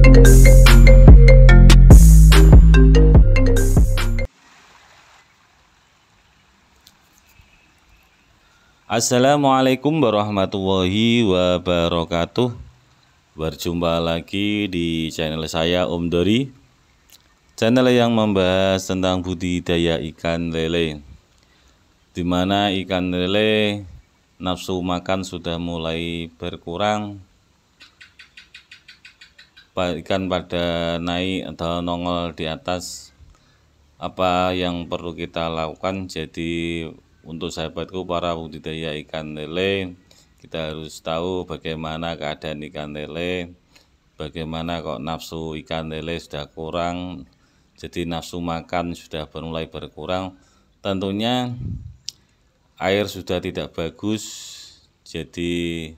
Assalamualaikum warahmatullahi wabarakatuh. Berjumpa lagi di channel saya Om Dori, channel yang membahas tentang budidaya ikan lele, dimana ikan lele nafsu makan sudah mulai berkurang, ikan pada naik atau nongol di atas. Apa yang perlu kita lakukan? Jadi untuk sahabatku para budidaya ikan lele, kita harus tahu bagaimana keadaan ikan lele, bagaimana kok nafsu ikan lele sudah kurang, jadi nafsu makan sudah mulai berkurang. Tentunya air sudah tidak bagus, jadi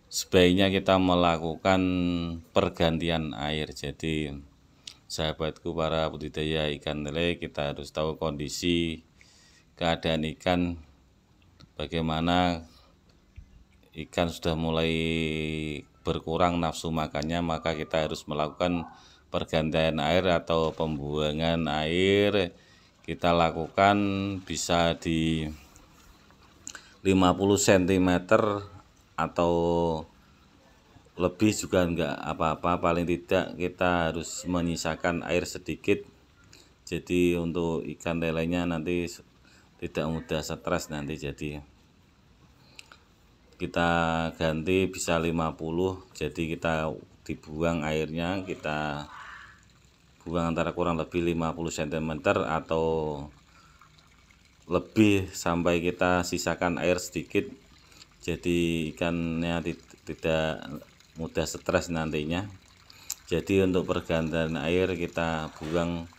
sebaiknya kita melakukan pergantian air. Jadi sahabatku para budidaya ikan lele, kita harus tahu kondisi keadaan ikan, bagaimana ikan sudah mulai berkurang nafsu makannya, maka kita harus melakukan pergantian air atau pembuangan air. Kita lakukan bisa di 50 cm atau lebih juga enggak apa-apa, paling tidak kita harus menyisakan air sedikit. Jadi untuk ikan lelenya nanti tidak mudah stres nanti. Jadi kita ganti bisa 50, jadi kita dibuang airnya, kita buang antara kurang lebih 50 cm atau lebih sampai kita sisakan air sedikit, jadi ikannya tidak mudah stres nantinya. Jadi untuk pergantian air kita buang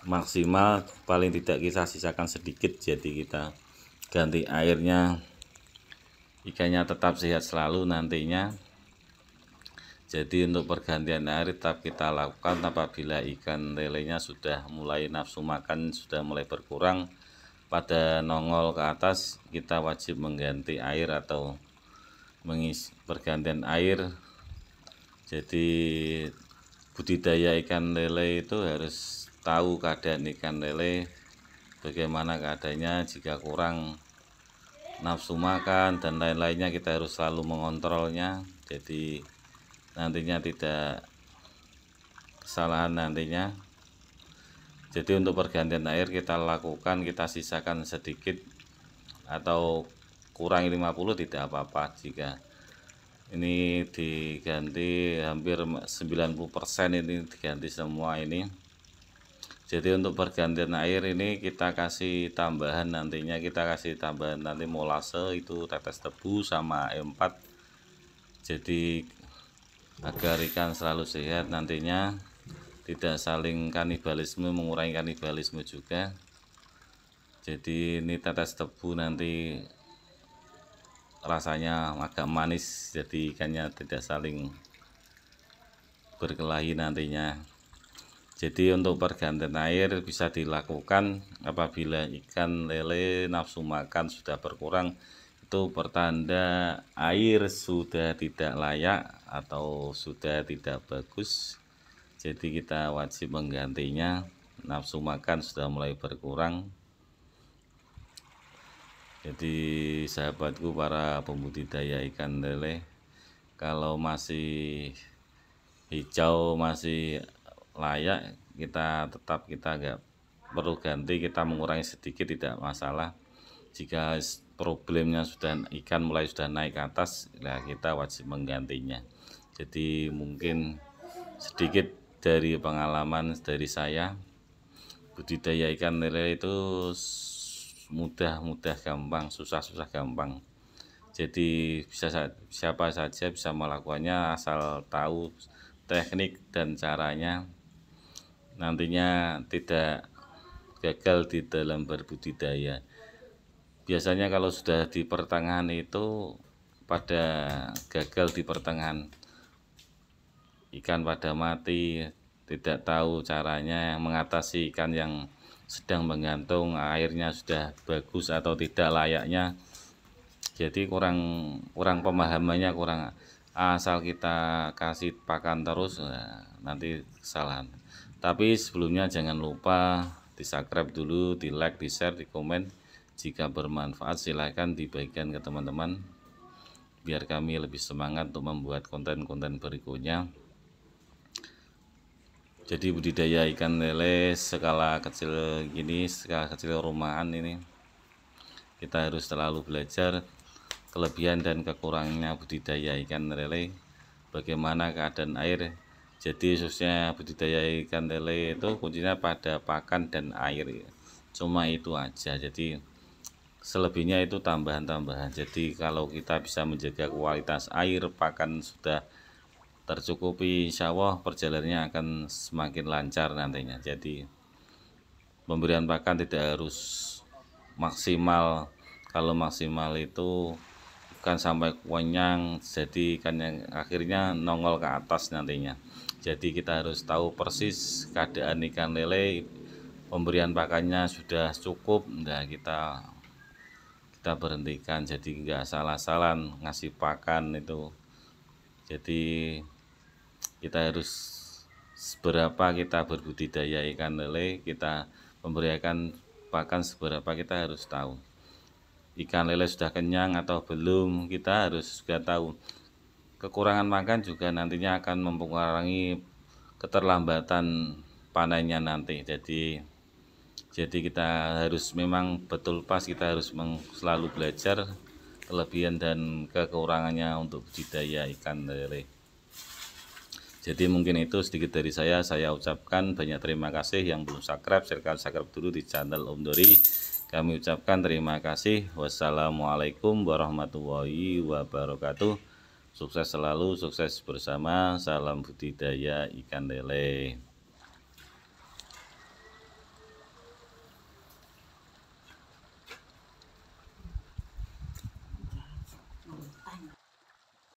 maksimal, paling tidak kita sisakan sedikit, jadi kita ganti airnya, ikannya tetap sehat selalu nantinya. Jadi untuk pergantian air tetap kita lakukan apabila ikan lelenya sudah mulai nafsu makan, sudah mulai berkurang, pada nongol ke atas, kita wajib mengganti air atau mengisi pergantian air. Jadi budidaya ikan lele itu harus tahu keadaan ikan lele, bagaimana keadaannya. Jika kurang nafsu makan dan lain-lainnya, kita harus selalu mengontrolnya, jadi nantinya tidak kesalahan nantinya. Jadi untuk pergantian air kita lakukan, kita sisakan sedikit atau kurang 50 tidak apa-apa. Jika ini diganti hampir 90%, ini diganti semua ini. Jadi untuk pergantian air ini kita kasih tambahan, nantinya kita kasih tambahan nanti molase, itu tetes tebu sama E4. Jadi agar ikan selalu sehat nantinya, tidak saling kanibalisme, mengurangi kanibalisme juga. Jadi ini tetes tebu nanti rasanya agak manis, jadi ikannya tidak saling berkelahi nantinya. Jadi untuk pergantian air bisa dilakukan apabila ikan lele nafsu makan sudah berkurang, itu pertanda air sudah tidak layak atau sudah tidak bagus. Jadi kita wajib menggantinya, nafsu makan sudah mulai berkurang. Jadi sahabatku para pembudidaya ikan lele, kalau masih hijau, masih layak, kita nggak perlu ganti, kita mengurangi sedikit tidak masalah. Jika problemnya ikan mulai sudah naik ke atas, nah kita wajib menggantinya. Jadi mungkin sedikit dari pengalaman dari saya, budidaya ikan lele itu mudah gampang, susah gampang. Jadi siapa saja bisa melakukannya asal tahu teknik dan caranya, nantinya tidak gagal di dalam berbudidaya. Biasanya kalau sudah di pertengahan itu pada gagal di pertengahan, ikan pada mati, tidak tahu caranya mengatasi ikan yang sedang menggantung, airnya sudah bagus atau tidak layaknya. Jadi kurang pemahamannya, kurang asal kita kasih pakan terus, nah, nanti kesalahan. Tapi sebelumnya jangan lupa di subscribe dulu, di like, di share, di komen. Jika bermanfaat silahkan dibagikan ke teman-teman, biar kami lebih semangat untuk membuat konten-konten berikutnya. Jadi budidaya ikan lele skala kecil gini, skala kecil rumahan ini, kita harus selalu belajar kelebihan dan kekurangannya budidaya ikan lele, bagaimana keadaan air. Jadi khususnya budidaya ikan lele itu kuncinya pada pakan dan air, cuma itu aja. Jadi selebihnya itu tambahan-tambahan. Jadi kalau kita bisa menjaga kualitas air, pakan sudah tercukupi, insya Allah perjalanannya akan semakin lancar nantinya. Jadi pemberian pakan tidak harus maksimal. Kalau maksimal itu bukan sampai kenyang, jadi ikan yang akhirnya nongol ke atas nantinya. Jadi kita harus tahu persis keadaan ikan lele, pemberian pakannya sudah cukup, nah kita berhentikan. Jadi nggak salah-salan ngasih pakan itu. Jadi kita harus seberapa kita berbudidaya ikan lele, kita memberikan pakan seberapa, kita harus tahu ikan lele sudah kenyang atau belum. Kita harus juga tahu kekurangan makan juga nantinya akan mempengaruhi keterlambatan panennya nanti. Jadi kita harus memang betul pas, kita harus selalu belajar kelebihan dan kekurangannya untuk budidaya ikan lele. Jadi mungkin itu sedikit dari saya ucapkan banyak terima kasih. Yang belum subscribe, silahkan subscribe dulu di channel Om Dori. Kami ucapkan terima kasih. Wassalamualaikum warahmatullahi wabarakatuh. Sukses selalu, sukses bersama. Salam budidaya ikan lele.